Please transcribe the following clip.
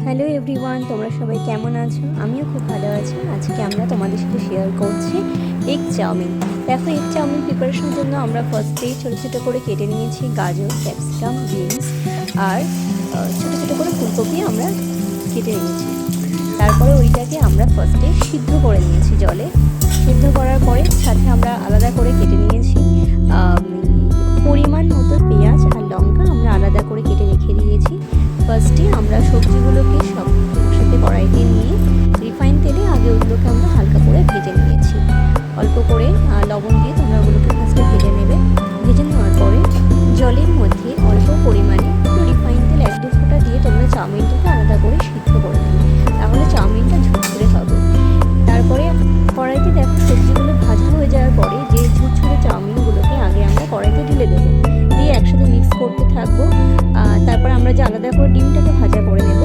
Hello everyone, তোমরা সবাই কেমন আছো? আমিও খুব ভালো আছি। আজকে আমরা তোমাদের সাথে শেয়ার করছি এগ চাউমিন। দেখো, এগ চাউমিন প্রিপারেশনের জন্য আমরা ফার্স্টেই ছোটো ছোটো করে কেটে নিয়েছি গাজর, ক্যাপসিকাম, বিনস আর ছোটো ছোটো করে ফুলকপি আমরা কেটে নিয়েছি। তারপরে ওইটাকে আমরা ফার্স্টে সিদ্ধ করে নিয়েছি জলে। সিদ্ধ করার পরে সাথে আমরা আলাদা করে কেটে নিয়েছি পরিমাণ মতো পেঁয়াজ আর লঙ্কা আমরা আলাদা করে কেটে রেখে দিয়েছি। ফার্স্টে আমরা সবজিগুলোকে সব একসাথে কড়াইতে নিয়ে রিফাইন তেলে আগে ওগুলোকে আমরা হালকা করে ভেজে নিয়েছি। অল্প করে লবণ দিয়ে তোমরা ওগুলোকে ফার্স্টে ভেজে নেবে। ভেজে নেওয়ার পরে জলের মধ্যে অল্প পরিমাণে রিফাইন তেল 1-2 ফোঁটা দিয়ে তোমরা চাউমিনটাকে আলাদা করে সিদ্ধ করে নেবে, তাহলে চাউমিনটা ঝুরঝুরে হবে। তারপরে কড়াইতে দেখো সবজিগুলো ভাজা হয়ে যাওয়ার পরে যে ঝুরঝুরে চাউমিনগুলোকে আগে আমরা কড়াইতে ঢেলে দেবো, দিয়ে একসাথে মিক্স করতে থাকবো। তারপর আমরা যে আলাদা করে ডিমটাকে ভাজা করে নেব,